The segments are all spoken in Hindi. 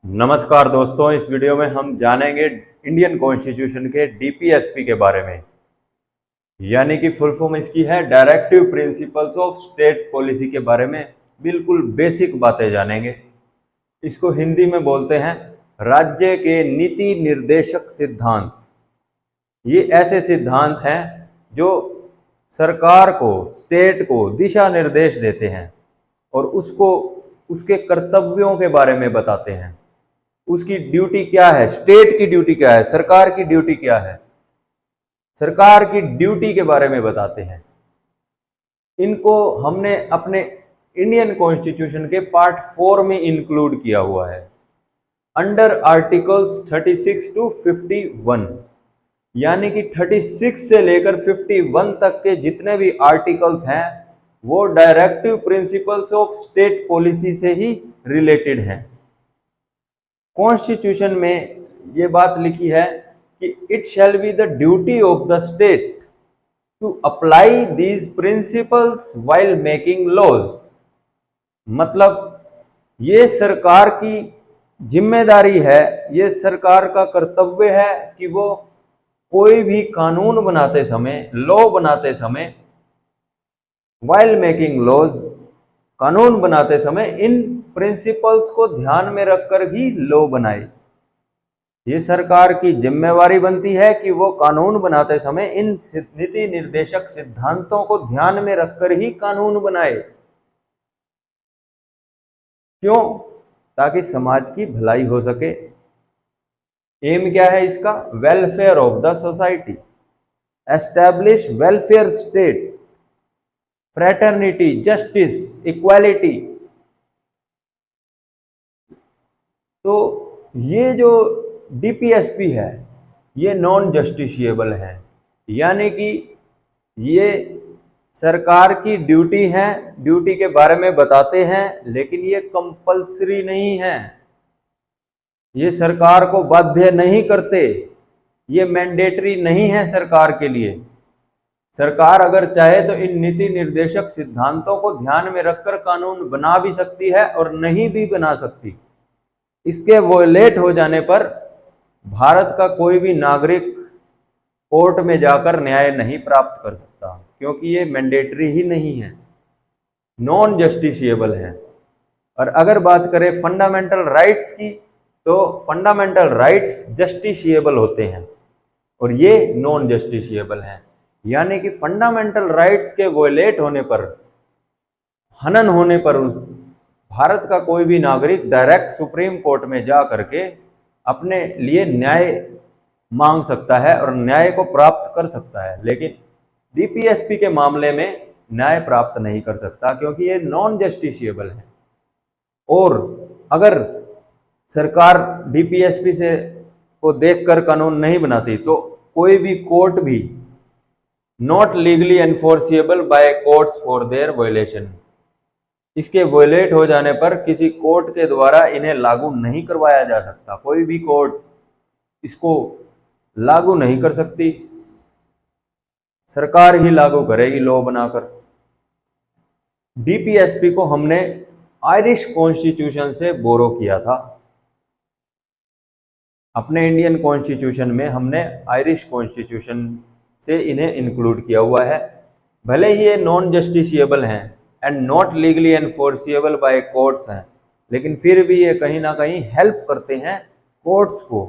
नमस्कार दोस्तों, इस वीडियो में हम जानेंगे इंडियन कॉन्स्टिट्यूशन के डीपीएसपी के बारे में। यानी कि फुल फॉर्म इसकी है directive principles of state policy के बारे में बिल्कुल बेसिक बातें जानेंगे। इसको हिंदी में बोलते हैं राज्य के नीति निर्देशक सिद्धांत। ये ऐसे सिद्धांत हैं जो सरकार को, स्टेट को दिशा निर्देश देते हैं और उसको उसके कर्तव्यों के बारे में बताते हैं। उसकी ड्यूटी क्या है, स्टेट की ड्यूटी क्या है, सरकार की ड्यूटी क्या है, सरकार की ड्यूटी के बारे में बताते हैं। इनको हमने अपने इंडियन कॉन्स्टिट्यूशन के पार्ट 4 में इंक्लूड किया हुआ है अंडर आर्टिकल्स 36 टू 51। यानी कि 36 से लेकर 51 तक के जितने भी आर्टिकल्स हैं वो directive principles of state policy से ही रिलेटेड हैं। कॉन्स्टिट्यूशन में ये बात लिखी है कि it shall be the duty of the state to apply these principles while making laws. मतलब ये सरकार की जिम्मेदारी है, ये सरकार का कर्तव्य है कि वो कोई भी कानून बनाते समय, लॉ बनाते समय, व्हाइल मेकिंग लॉज, कानून बनाते समय इन प्रिंसिपल्स को ध्यान में रखकर ही लॉ बनाए। ये सरकार की जिम्मेवारी बनती है कि वो कानून बनाते समय इन नीति निर्देशक सिद्धांतों को ध्यान में रखकर ही कानून बनाए। क्यों? ताकि समाज की भलाई हो सके। एम क्या है इसका? Welfare of the society, establish welfare state, fraternity, justice, equality. तो ये जो डीपीएसपी है ये नॉन जस्टिशिएबल है। यानी कि ये सरकार की ड्यूटी है, ड्यूटी के बारे में बताते हैं, लेकिन ये कंपल्सरी नहीं है, ये सरकार को बाध्य नहीं करते, ये मैंडेटरी नहीं है सरकार के लिए। सरकार अगर चाहे तो इन नीति निर्देशक सिद्धांतों को ध्यान में रखकर कानून बना भी सकती है और नहीं भी बना सकती। इसके वोलेट हो जाने पर भारत का कोई भी नागरिक कोर्ट में जाकर न्याय नहीं प्राप्त कर सकता, क्योंकि ये मैंडेटरी ही नहीं है, नॉन जस्टिशिएबल है। और अगर बात करें फंडामेंटल राइट्स की, तो फंडामेंटल राइट्स जस्टिशिएबल होते हैं और ये नॉन जस्टिशिएबल हैं। यानी कि फंडामेंटल राइट्स के वोलेट होने पर, हनन होने पर भारत का कोई भी नागरिक डायरेक्ट सुप्रीम कोर्ट में जा करके अपने लिए न्याय मांग सकता है और न्याय को प्राप्त कर सकता है। लेकिन डीपीएसपी के मामले में न्याय प्राप्त नहीं कर सकता, क्योंकि ये नॉन जस्टिशिएबल है। और अगर सरकार डीपीएसपी से को देखकर कानून नहीं बनाती तो कोई भी कोर्ट भी not legally enforceable by courts for their violation, इसके वोलेट हो जाने पर किसी कोर्ट के द्वारा इन्हें लागू नहीं करवाया जा सकता। कोई भी कोर्ट इसको लागू नहीं कर सकती, सरकार ही लागू करेगी लॉ बनाकर। डीपीएसपी को हमने आयरिश कॉन्स्टिट्यूशन से बोरो किया था। अपने इंडियन कॉन्स्टिट्यूशन में हमने आयरिश कॉन्स्टिट्यूशन से इन्हें इंक्लूड किया हुआ है। भले ही ये नॉन जस्टिशिएबल हैं and not legally enforceable by courts हैं, लेकिन फिर भी ये कहीं ना कहीं हेल्प करते हैं कोर्ट्स को,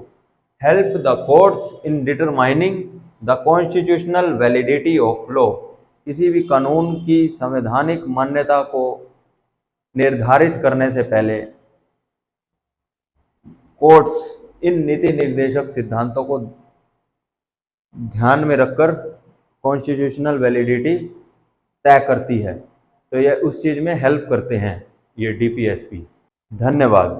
help the courts in determining the constitutional validity of law. किसी भी कानून की संवैधानिक मान्यता को निर्धारित करने से पहले कोर्ट्स इन नीति निर्देशक सिद्धांतों को ध्यान में रखकर कॉन्स्टिट्यूशनल वैलिडिटी तय करती है। तो ये उस चीज़ में हेल्प करते हैं ये डीपीएसपी। धन्यवाद।